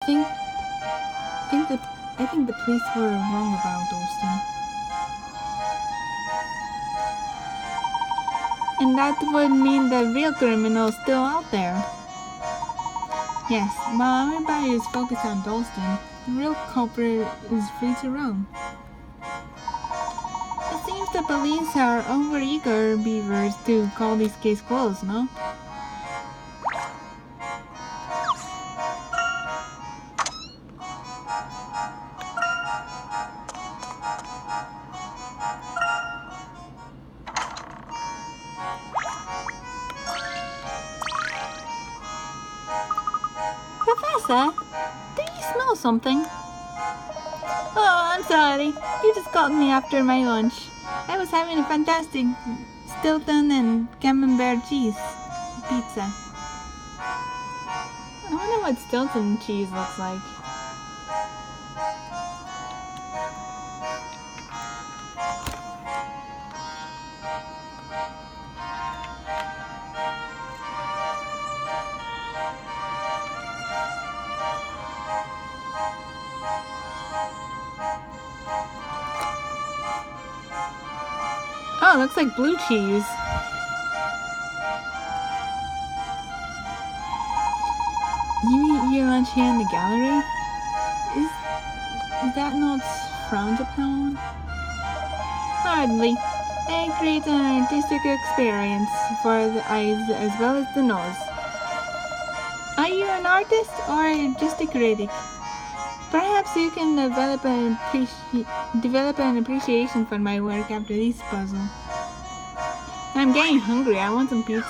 think I think the police were wrong about Dalston. And that would mean the real criminal is still out there. Yes, while everybody is focused on Dalston, the real culprit is free to roam. It seems the police are overeager beavers to call this case closed, no? Professor, do you smell something? Oh, I'm sorry. You just called me after my lunch. I was having a fantastic Stilton and Camembert cheese pizza. I wonder what Stilton cheese looks like. Oh, it looks like blue cheese. You eat your lunch here in the gallery? Is that not frowned upon? Hardly. It creates an artistic experience for the eyes as well as the nose. Are you an artist or just a critic? Perhaps you can develop an appreciation for my work after this puzzle. I'm getting hungry. I want some pizza.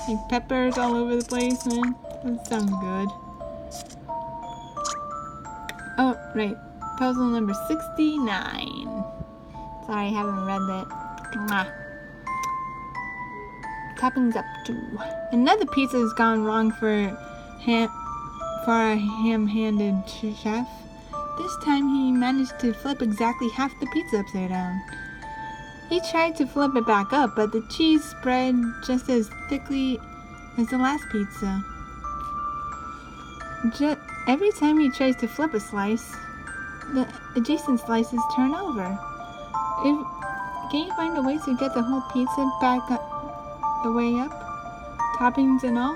Like peppers all over the place, man. That sounds good. Oh, right. Puzzle number 69. Sorry, I haven't read that. Mwah. Toppings up to. Another pizza has gone wrong for a ham-handed chef. This time he managed to flip exactly half the pizza upside down. He tried to flip it back up, but the cheese spread just as thickly as the last pizza. Every time he tries to flip a slice, the adjacent slices turn over. Can you find a way to get the whole pizza back the way up? Toppings and all?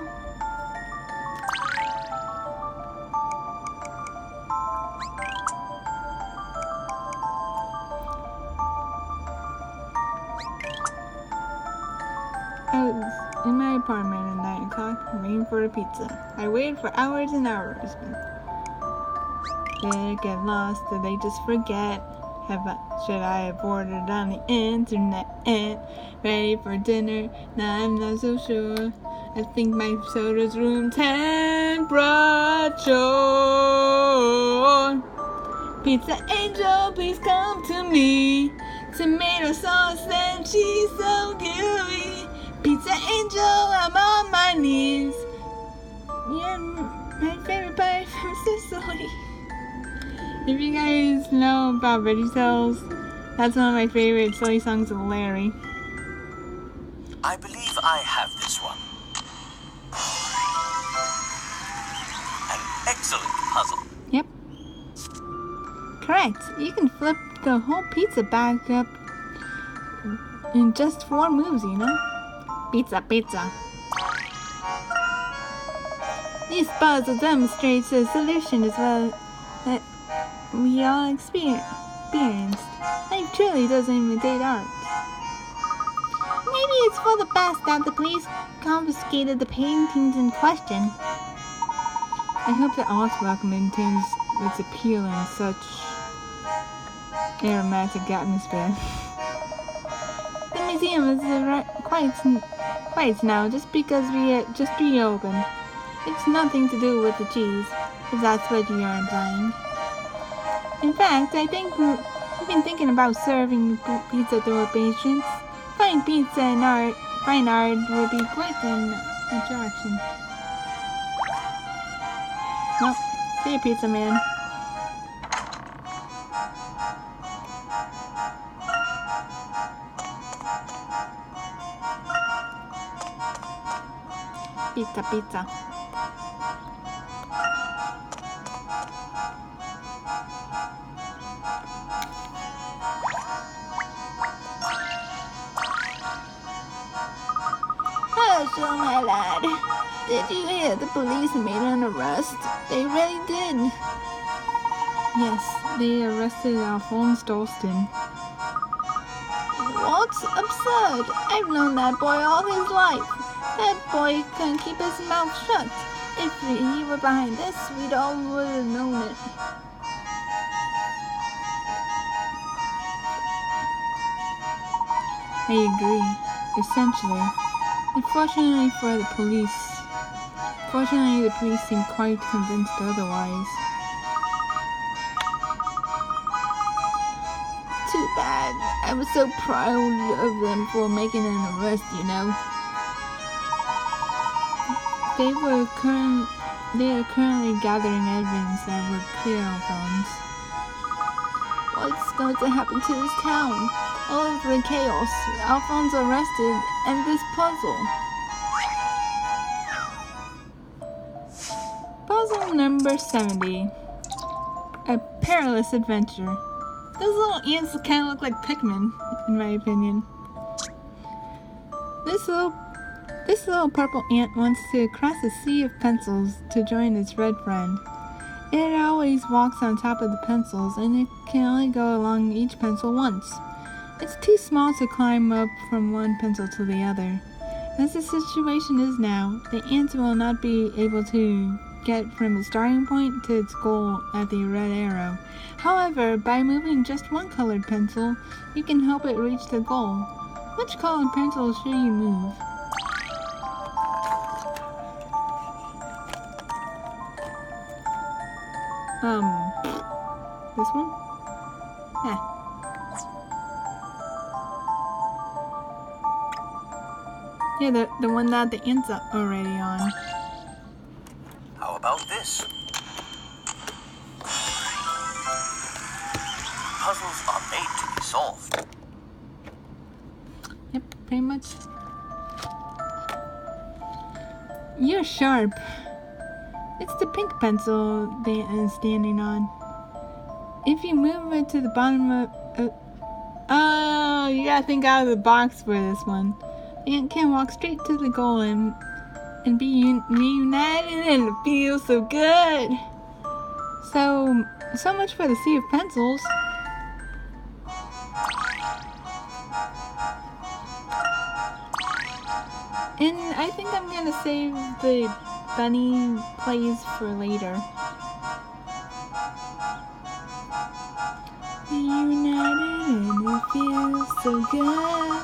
I was in my apartment at 9 o'clock, waiting for a pizza. I waited for hours and hours, but did I get lost? Did they just forget? Should I have ordered on the internet? Ready for dinner? Nah, I'm not so sure. I think my soda's room temperature. Pizza angel, please come to me. Tomato sauce and cheese so gooey. Pizza angel, I'm on my knees. Yeah, my favorite pie from Sicily. If you guys know about VeggieTales, that's one of my favorite silly songs of Larry. I believe I have this one. An excellent puzzle. Yep. Correct. You can flip the whole pizza back up in just 4 moves, you know? Pizza, pizza. This puzzle demonstrates a solution as well that we all experienced. Life truly doesn't imitate art. Maybe it's for the best that the police confiscated the paintings in question. I hope the artwork maintains its appeal in such aromatic atmosphere. The museum is quiet now just because we just reopened. It's nothing to do with the cheese, if that's what you are implying. In fact, I think we've been thinking about serving pizza to our patrons. Fine pizza and fine art would be quite an attraction. Well, see you, pizza man. Pizza, pizza. So, my lad, did you hear the police made an arrest? They really did. Yes, they arrested Alphonse Dalston. What's absurd? I've known that boy all his life. That boy couldn't keep his mouth shut. If he were behind this, we'd all would have known it. I agree, essentially. Unfortunately for the police, seem quite convinced otherwise. Too bad. I was so proud of them for making an arrest, you know. They are currently gathering evidence that would clear Alphonse. What's going to happen to this town? All of the chaos, Alphonse arrested, and this puzzle. Puzzle number 70. A perilous adventure. Those little ants kind of look like Pikmin, in my opinion. This little purple ant wants to cross a sea of pencils to join its red friend. It always walks on top of the pencils, and it can only go along each pencil once. It's too small to climb up from one pencil to the other. As the situation is now, the ant will not be able to get from its starting point to its goal at the red arrow. However, by moving just one colored pencil, you can help it reach the goal. Which colored pencil should you move? This one? Yeah. Yeah, the one that the ant's already on. How about this? Puzzles are made to be solved. Yep, pretty much. You're sharp. It's the pink pencil the ant is standing on. If you move it to the bottom of... oh, you gotta think out of the box for this one. The ant can walk straight to the goal and be reunited, and it feels so good. So much for the sea of pencils. And I think I'm gonna save the bunny plays for later. Reunited and it feels so good.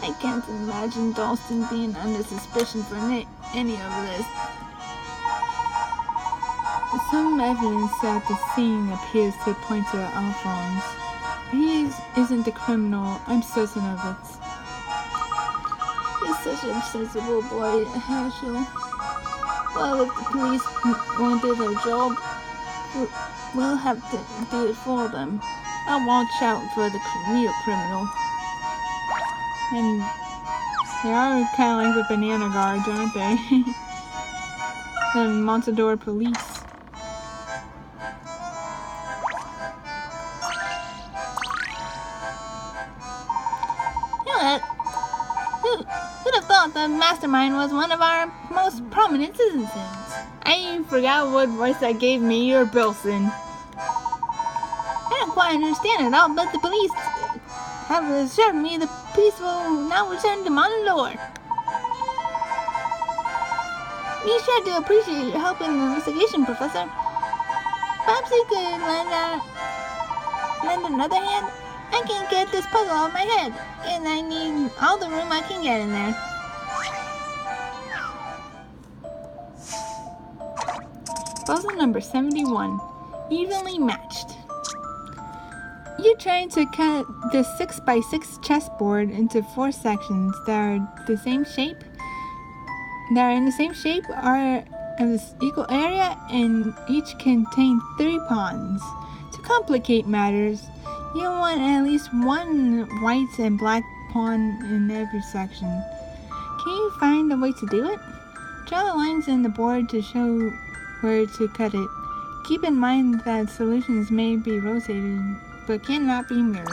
I can't imagine Dalston being under suspicion for any of this. Some evidence at the scene appears to point to Alphonse. He isn't the criminal, I'm certain of it. He's such a sensible boy, Herschel. Well, if the police won't do their job, we'll have to do it for them. I'll watch out for the real criminal. And they are kind of like the banana guards, aren't they? The Montador police. You know that? Who'd have thought the mastermind was one of our most prominent citizens? I forgot what voice I gave me or Bilson. I don't quite understand it all, but the police have assured me the police will now return to Montador. We sure do appreciate your help in the investigation, Professor. Perhaps you could lend another hand? I can't get this puzzle out of my head, and I need all the room I can get in there. Puzzle number 71. Evenly matched. You're trying to cut the 6x6 chessboard into 4 sections that are in the same shape, are of this equal area, and each contain 3 pawns. To complicate matters, you want at least one white and black pawn in every section. Can you find a way to do it? Draw the lines in the board to show where to cut it. Keep in mind that solutions may be rotated, but cannot be mirrored.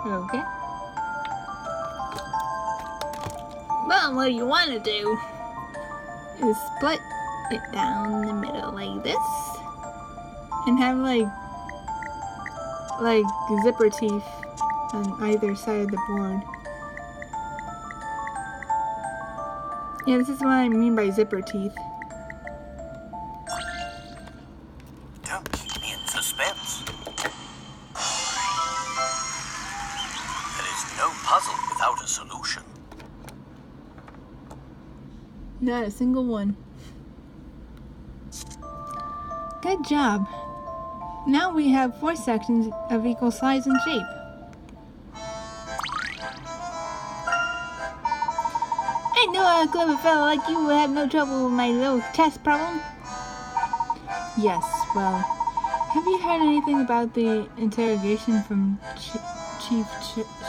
Okay. Well, what you want to do is split it down the middle like this, and have like zipper teeth on either side of the board. Yeah, this is what I mean by zipper teeth. Don't keep me in suspense. There is no puzzle without a solution. Not a single one. Good job. Now we have 4 sections of equal size and shape. I knew a clever fellow like you would have no trouble with my little test problem. Yes, well, have you heard anything about the interrogation from Chief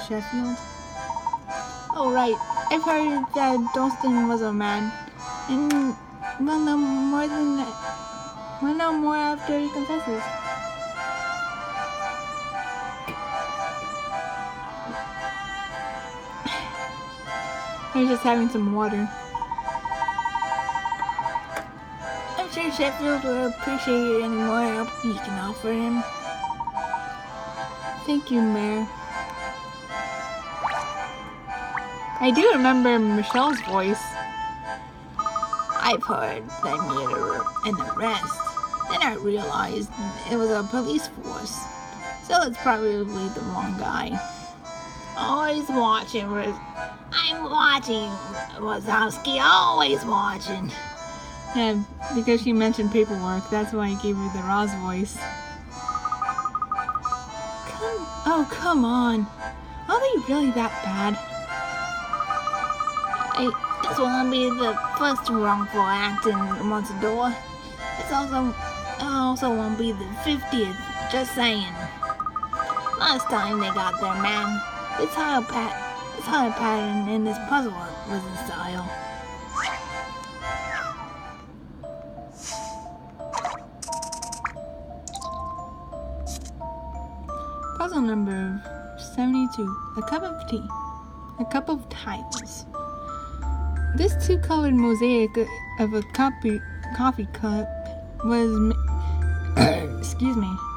Sheffield? Oh, right. I've heard that Dalston was a man, and we'll know more than that. We'll know more after he confesses. I'm just having some water. I'm sure Sheffield will appreciate any more help you can offer him. Thank you, Mayor. I do remember Michelle's voice. I've heard they made an arrest. Then I realized it was a police force. So it's probably the wrong guy. Always watching. I'm watching, Wazowski. Always watching. Yeah, because she mentioned paperwork. That's why I gave her the Roz voice. Come on. Are they really that bad? This won't be the first wrongful act in Montador. It also won't be the 50th, just saying. Last time they got their man, the tile pattern in this puzzle was in style. Puzzle number 72, a cup of tea, a cup of tiles. This 2-colored mosaic of a coffee cup was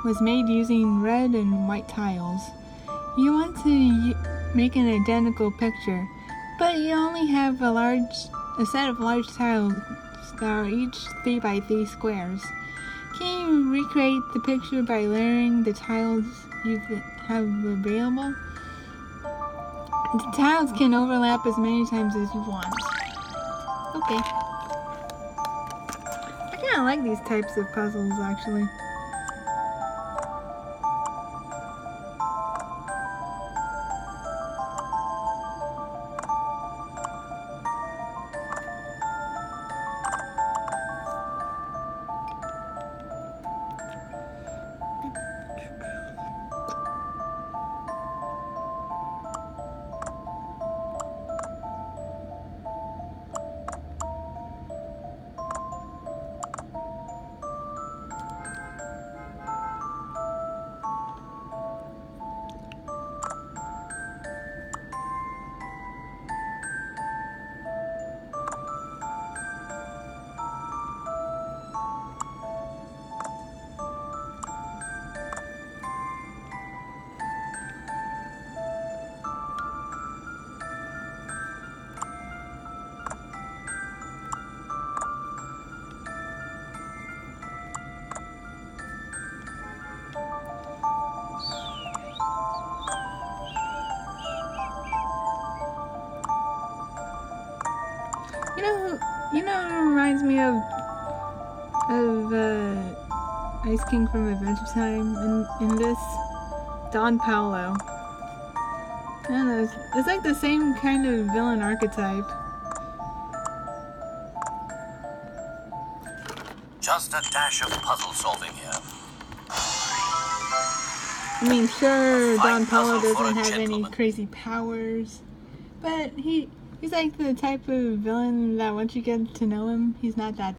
was made using red and white tiles. You want to make an identical picture, but you only have a set of large tiles that are each 3 by 3 squares. Can you recreate the picture by layering the tiles you have available? The tiles can overlap as many times as you want. Okay. I kind of like these types of puzzles, actually. You know who reminds me of Ice King from Adventure Time in this? Don Paolo. I don't know, it's like the same kind of villain archetype. Just a dash of puzzle solving here. I mean, sure, Don Paolo doesn't have any crazy powers, but he's like the type of villain that once you get to know him, he's not that